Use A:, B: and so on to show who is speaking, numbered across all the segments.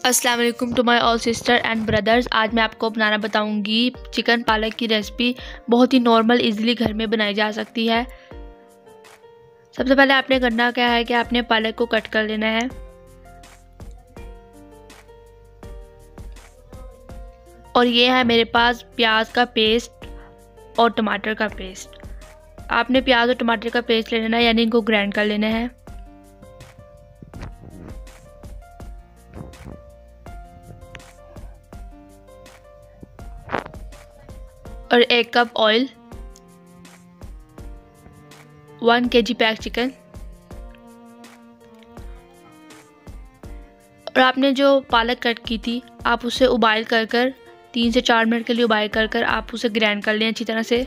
A: अस्सलाम वालेकुम to my all sister and brothers. आज मैं आपको बनाना बताऊंगी चिकन पालक की रेसिपी। बहुत ही नॉर्मल इजीली घर में बनाई जा सकती है। सबसे पहले आपने करना क्या है कि आपने पालक को कट कर लेना है और ये है मेरे पास प्याज का पेस्ट और टमाटर का पेस्ट। आपने प्याज और टमाटर का पेस्ट ले लेना है, यानी इनको ग्राइंड कर लेना है। और 1 cup oil, 1 kg pack chicken. और आपने जो पालक कट की थी आप उसे उबाइल कर 3 से 4 मिनट के लिए उबाइल कर आप उसे ग्राइंड कर लें अच्छी तरह से।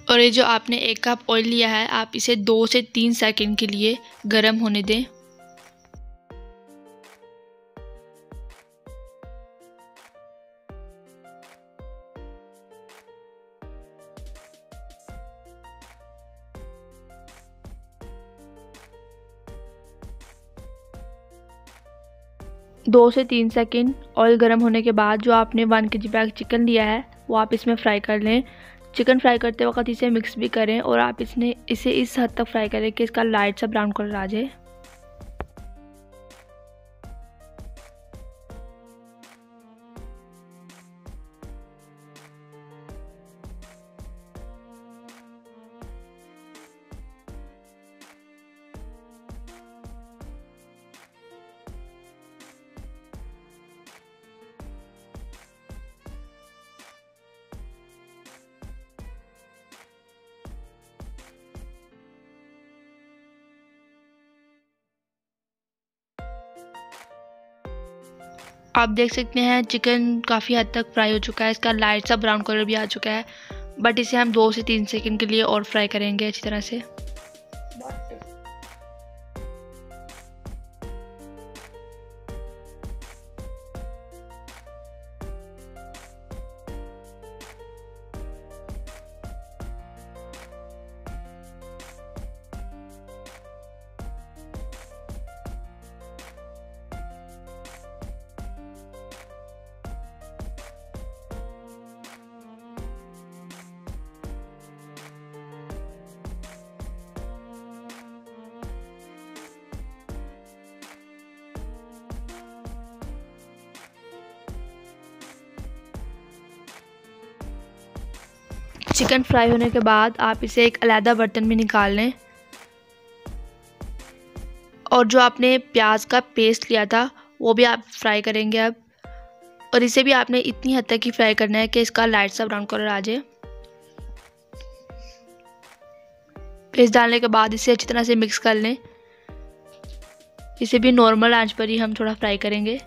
A: और ये जो आपने 1 कप ऑयल लिया है आप इसे 2 से 3 सेकंड के लिए गर्म होने दें। दो से 3 सेकंड ऑयल गर्म होने के बाद जो आपने 1 kg पैक चिकन लिया है वो आप इसमें फ्राई कर लें। चिकन फ्राई करते वक्त इसे मिक्स भी करें और आप इसे इस हद तक फ्राई करें कि इसका लाइट सा ब्राउन कलर आ जाए। आप देख सकते हैं चिकन काफ़ी हद तक फ्राई हो चुका है, इसका लाइट सा ब्राउन कलर भी आ चुका है। बट इसे हम 2 से 3 सेकंड के लिए और फ्राई करेंगे अच्छी तरह से। चिकन फ्राई होने के बाद आप इसे एक अलग बर्तन में निकाल लें और जो आपने प्याज का पेस्ट लिया था वो भी आप फ्राई करेंगे अब। और इसे भी आपने इतनी हद तक ही फ्राई करना है कि इसका लाइट सा ब्राउन कलर आ जाए। पेस्ट डालने के बाद इसे अच्छी तरह से मिक्स कर लें। इसे भी नॉर्मल आंच पर ही हम थोड़ा फ्राई करेंगे।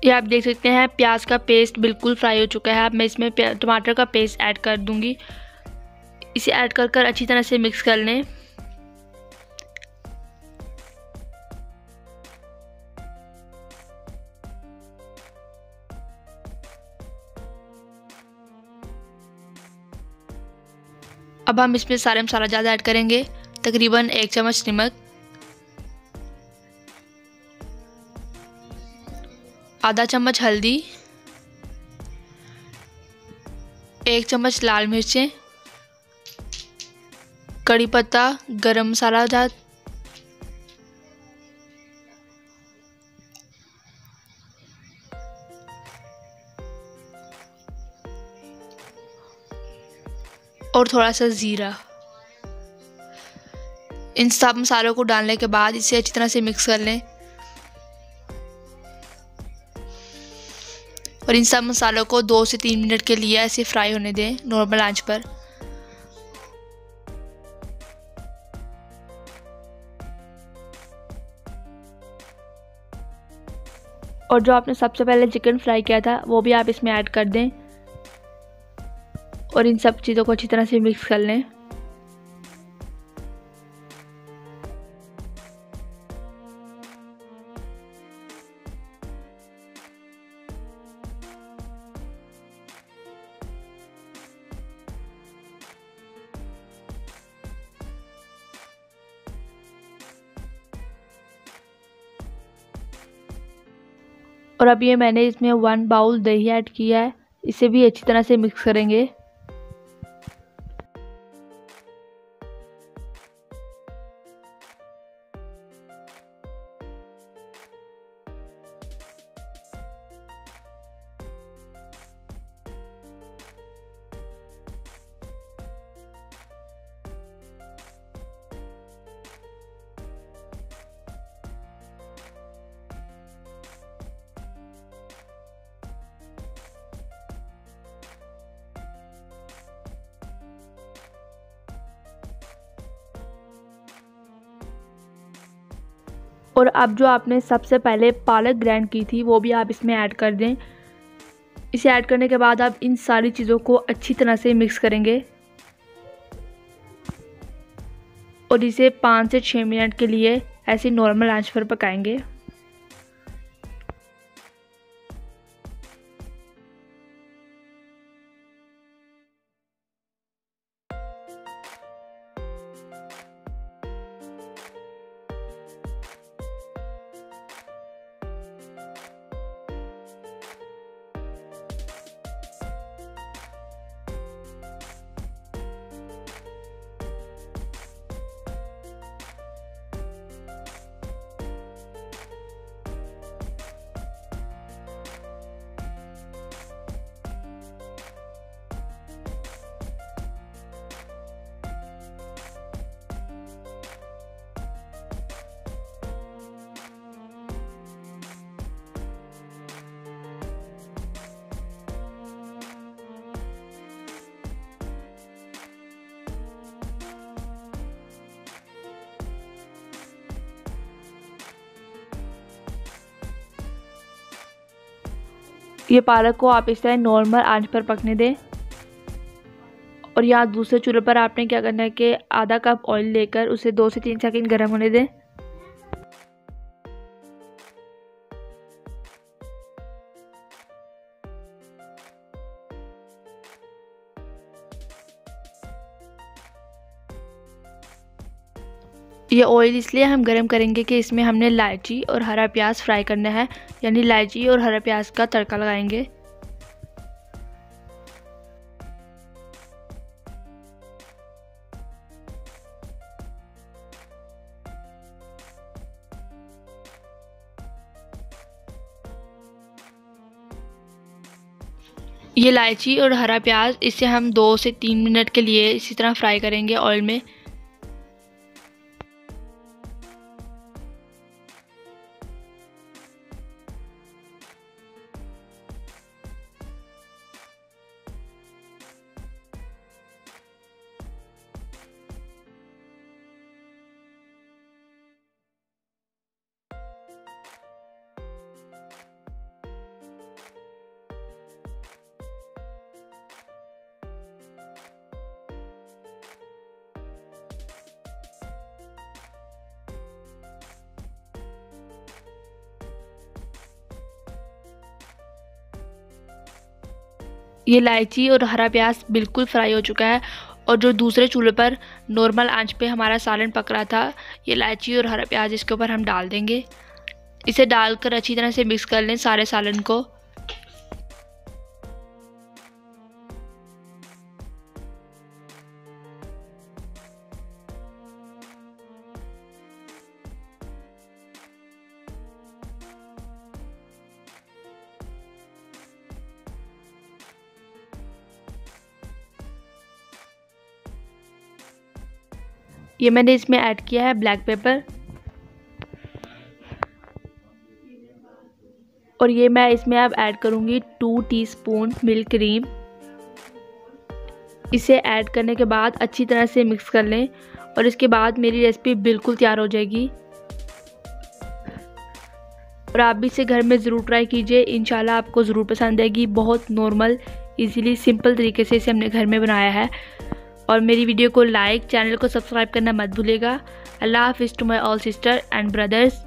A: ये आप देख सकते हैं प्याज का पेस्ट बिल्कुल फ्राई हो चुका है। अब मैं इसमें टमाटर का पेस्ट ऐड कर दूंगी। इसे ऐड कर अच्छी तरह से मिक्स कर लें। अब हम इसमें सारे मसाला ज़्यादा ऐड करेंगे, तकरीबन 1 चम्मच नमक, आधा चम्मच हल्दी, 1 चम्मच लाल मिर्चें, कड़ी पत्ता, गरम मसाला डाल, और थोड़ा सा ज़ीरा। इन सब मसालों को डालने के बाद इसे अच्छी तरह से मिक्स कर लें और इन सब मसालों को 2 से 3 मिनट के लिए ऐसे फ्राई होने दें नॉर्मल आंच पर। और जो आपने सबसे पहले चिकन फ्राई किया था वो भी आप इसमें ऐड कर दें और इन सब चीज़ों को अच्छी तरह से मिक्स कर लें। और अब ये मैंने इसमें 1 बाउल दही ऐड किया है, इसे भी अच्छी तरह से मिक्स करेंगे। और अब जो आपने सबसे पहले पालक ग्राइंड की थी वो भी आप इसमें ऐड कर दें। इसे ऐड करने के बाद आप इन सारी चीज़ों को अच्छी तरह से मिक्स करेंगे और इसे 5 से 6 मिनट के लिए ऐसे नॉर्मल आंच पर पकाएंगे। ये पालक को आप इस तरह नॉर्मल आंच पर पकने दें और यहाँ दूसरे चूल्हे पर आपने क्या करना है कि आधा कप ऑयल लेकर उसे 2 से 3 सेकंड गर्म होने दें। ये ऑयल इसलिए हम गरम करेंगे कि इसमें हमने इलायची और हरा प्याज फ्राई करना है, यानी इलायची और हरा प्याज का तड़का लगाएंगे। ये इलायची और हरा प्याज इसे हम 2 से 3 मिनट के लिए इसी तरह फ्राई करेंगे ऑयल में। ये इलायची और हरा प्याज बिल्कुल फ्राई हो चुका है और जो दूसरे चूल्हे पर नॉर्मल आंच पे हमारा सालन पक रहा था, ये इलायची और हरा प्याज इसके ऊपर हम डाल देंगे। इसे डालकर अच्छी तरह से मिक्स कर लें सारे सालन को। ये मैंने इसमें ऐड किया है ब्लैक पेपर, और ये मैं इसमें अब ऐड करूँगी 2 टीस्पून मिल्क क्रीम। इसे ऐड करने के बाद अच्छी तरह से मिक्स कर लें और इसके बाद मेरी रेसिपी बिल्कुल तैयार हो जाएगी। और आप भी इसे घर में ज़रूर ट्राई कीजिए, इंशाल्लाह आपको ज़रूर पसंद आएगी। बहुत नॉर्मल, इजीली, सिंपल तरीके से इसे हमने घर में बनाया है। और मेरी वीडियो को लाइक, चैनल को सब्सक्राइब करना मत भूलिएगा। अल्लाह हाफिज़ to my all sister and brothers.